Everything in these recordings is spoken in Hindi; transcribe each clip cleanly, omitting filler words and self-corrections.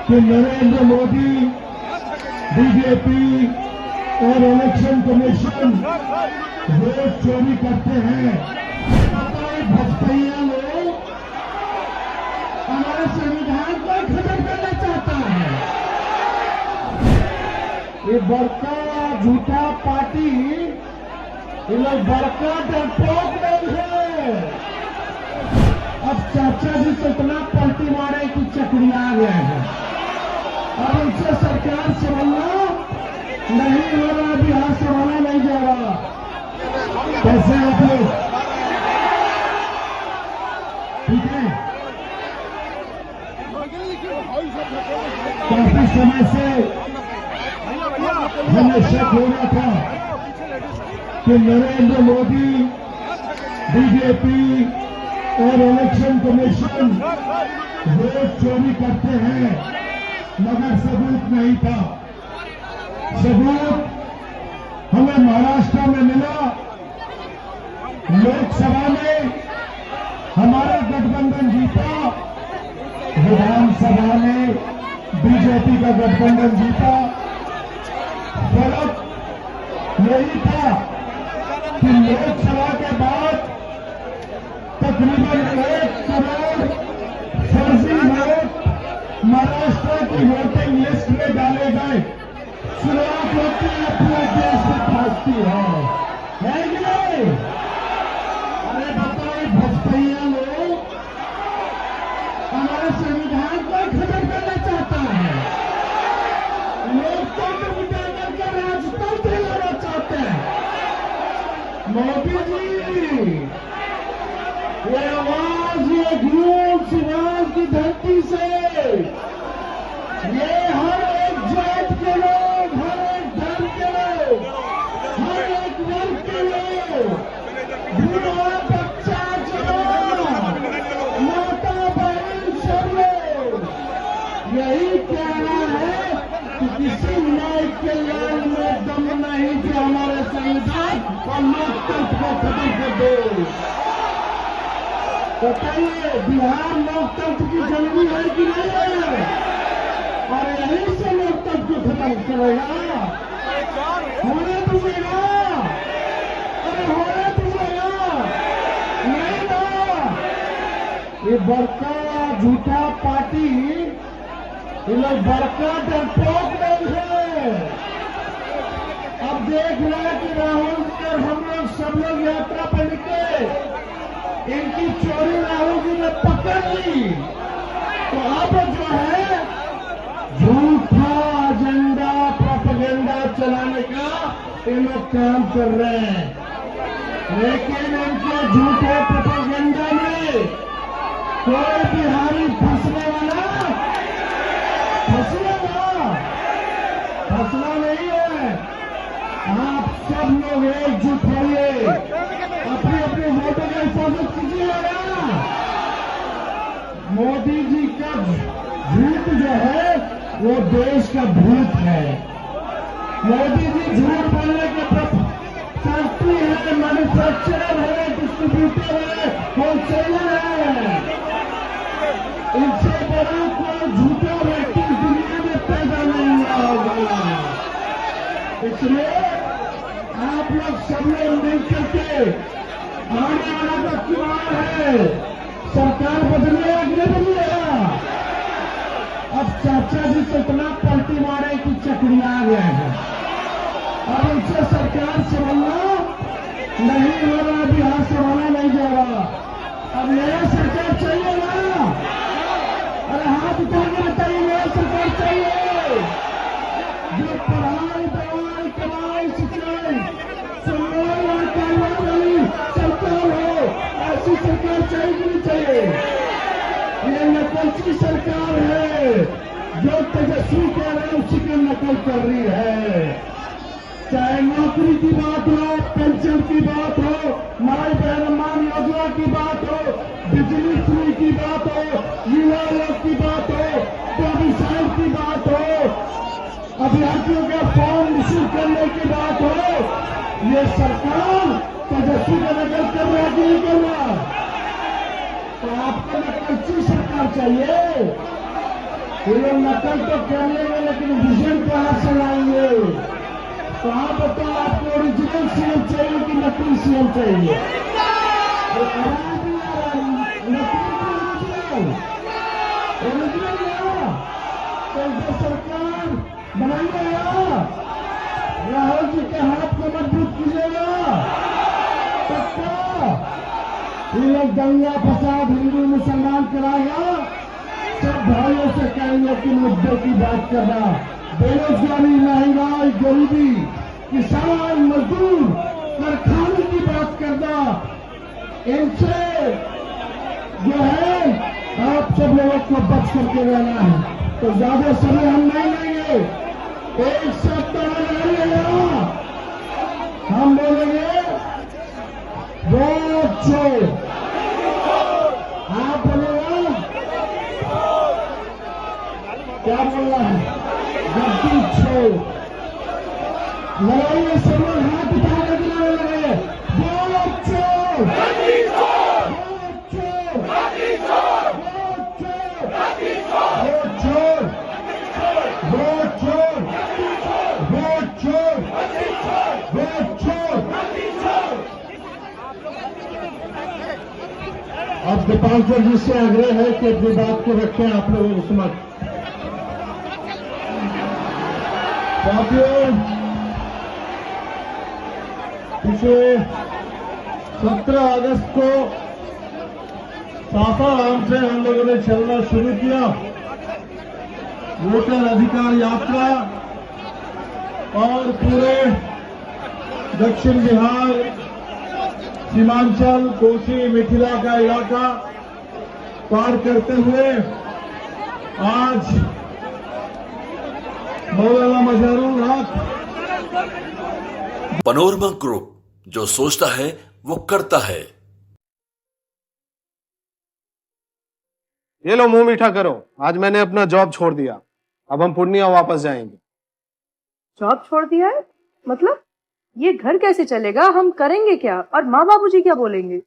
कि नरेंद्र मोदी, बीजेपी और इलेक्शन कमीशन वोट चोरी करते हैं। भजपैया लोग हमारे संविधान को खत्म करना चाहता है। ये बड़का झूठा पार्टी, ये लोग बड़का डरपोक लोग हैं। अब चाचा जी से इतना पलटी मारे कि चकरिया गए हैं। अब उनसे सरकार संभालना नहीं हो रहा, बिहार संभाला नहीं जा रहा। कैसे आप लोग ठीक है? काफी समय से हमें शक हो रहा था कि नरेंद्र मोदी, बीजेपी और इलेक्शन कमीशन वोट चोरी करते हैं, मगर सबूत नहीं था। सबूत हमें महाराष्ट्र में मिला। लोकसभा में हमारा गठबंधन जीता, विधानसभा में बीजेपी का गठबंधन जीता। फर्क यही था कि लोकसभा के बाद तकरीबन 1 करोड़ फर्जी वोट महाराष्ट्र की वोटिंग लिस्ट में डाले गए। शुरुआत होती है पूरे देश में पहुंचती है कि नहीं? अरे बताइए, भजपैया लोग हमारे संविधान को खत्म करना चाहता है। लोकतंत्र मिटा करके राजतंत्र लाना चाहते हैं। मोदी जी, ये आवाज, ये गूंज सिवान की धरती से, ये हर एक जात के लोग, हर एक धर्म के लोग, हर एक वर्ग के लोग, बूढ़ा बच्चा जवान, माता बहन सब लोग यही कहना है कि किसी नाई के लाल में दम नहीं जो हमारे संविधान और लोकतंत्र को खत्म कर दो। बताइए, बिहार लोकतंत्र की जंगली है कि नहीं है? और यहीं से लोकतंत्र को खत्म करेगा। होने दीजिएगा, अरे होने दीजिएगा नहीं ना। ये बड़का झूठा पार्टी, ये लोग बड़का डरपोक लोग हैं। अब देख रहे हैं कि राहुल जी और हम लोग सब लोग यात्रा पर निकले, इनकी चोरी राहुल जी ने पकड़ ली। तो अब जो है झूठा एजेंडा, प्रोपेगेंडा चलाने का ये लोग काम कर रहे हैं। लेकिन इनके झूठे प्रोपेगेंडा में कोई बिहारी फंसने फंसना नहीं है। आप सब लोग एकजुट होइए, अपनी अपनी वोटों का हिफाजत कीजिएगा। मोदी जी का झूठ जो है वो देश का भूत है। मोदी जी झूठ बोलने के फैक्ट्री है, मैन्युफैक्चरर है, डिस्ट्रीब्यूटर है, होलसेलर है। इनसे बड़ा कोई झूठा व्यक्ति दुनिया में पैदा नहीं हुआ होगा। इसलिए आप लोग सब लोग मिल करके, आने वाला का चुनाव है, सरकार बदलेगा कि नहीं बदलेगा? अब चाचा जी से इतना पलटी मारे कि चकरिया गए हैं। अब उनसे सरकार संभालना नहीं हो रहा, बिहार संभाला नहीं जा रहा। अब नया सरकार चाहिए ना? अरे हाथ उठा के बताइए, नया सरकार चाहिए जो पढ़ाई, दवाई, कमाई, सिंचाई, सुनवाई और कार्रवाई वाली सरकार हो। ऐसी सरकार चाहिए कि नहीं चाहिए? ये नकलची सरकार है, जो तेजस्वी कह रहे हैं उसी की नकल कर रही है। चाहे नौकरी की बात हो, पेंशन की बात हो, माई बहन योजना की बात हो, बिजली फ्री की बात हो, युवा लोग की बात हो, प्रोविसाइड की बात हो, अभ्यर्थियों का फॉर्म रिसीव करने की बात हो, ये सरकार तेजस्वी का नकल कर रहा है कि नहीं कर रहा? तो आपको नकलची सरकार चाहिए। ये लोग नकल तो कर लेंगे लेकिन विजन कहाँ से लाएंगे? तो आप बताओ, आपको ओरिजिनल सीएम चाहिए कि नकली सीएम चाहिए? ओरिजिनल तो सरकार बनाइएगा, राहुल जी के हाथ को मजबूत कीजिएगा। पक्का ये लोग दंगा फसाद हिंदू मुसलमान कराएगा, सब भाइयों से कहेंगे कि मुद्दे की बात करना, बेरोजगारी, महंगाई, गरीबी, किसान, मजदूर, कारखाने की बात करना, इनसे जो है आप सब लोगों को बच करके रहना है। तो ज्यादा समय हम नहीं लेंगे, एक सप्ताह लगेगा, हम बोलेंगे वोट छोड़, आप बोलेगा क्या बोल रहा है, गद्दी छोड़, लड़ाई सब लोग हाथ उठा के दिलाने लगे, वोट छोड़, वोट छोड़, वोट छोड़, वोट छोड़, वोट छोड़, वोट छोड़। अब दीपांकर जी से आग्रह है कि अपनी बात को रखें आप लोगों के समक्ष। साथियों, पिछले 17 अगस्त को सासाराम से हम लोगों ने चलना शुरू किया, वोटर अधिकार यात्रा, और पूरे दक्षिण बिहार, सीमांचल, कोसी, मिथिला का इलाका पार करते हुए आज मौलाना मजहरूल हक। पैनोरमा ग्रुप, जो सोचता है वो करता है। ये लो, मुंह मीठा करो, आज मैंने अपना जॉब छोड़ दिया, अब हम पूर्णिया वापस जाएंगे। जॉब छोड़ दिया है? मतलब ये घर कैसे चलेगा? हम करेंगे क्या? और माँ बाबूजी क्या बोलेंगे?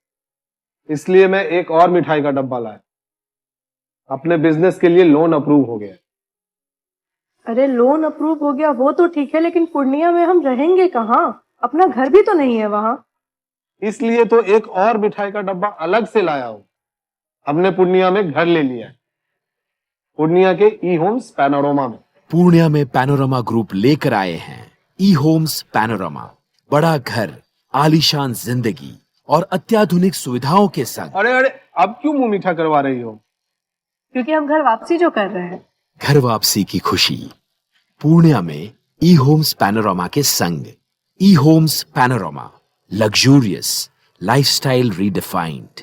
इसलिए मैं एक और मिठाई का डब्बा लाया, अपने बिजनेस के लिए लोन अप्रूव हो गया। अरे लोन अप्रूव हो गया वो तो ठीक है, लेकिन पूर्णिया में हम रहेंगे कहाँ? अपना घर भी तो नहीं है वहाँ। इसलिए तो एक और मिठाई का डब्बा अलग से लाया हूँ। हमने पूर्णिया में घर ले लिया है, पूर्णिया के ई होम्स पैनोरमा में। पूर्णिया में पैनोरमा ग्रुप लेकर आए हैं ई होम्स पैनोरमा, बड़ा घर, आलीशान जिंदगी और अत्याधुनिक सुविधाओं के संग। अरे अरे, अब क्यों मुंह मीठा करवा रही हो? क्योंकि हम घर वापसी जो कर रहे हैं। घर वापसी की खुशी पूर्णिया में ई होम्स पैनोरमा के संग। E homes panorama, luxurious lifestyle redefined.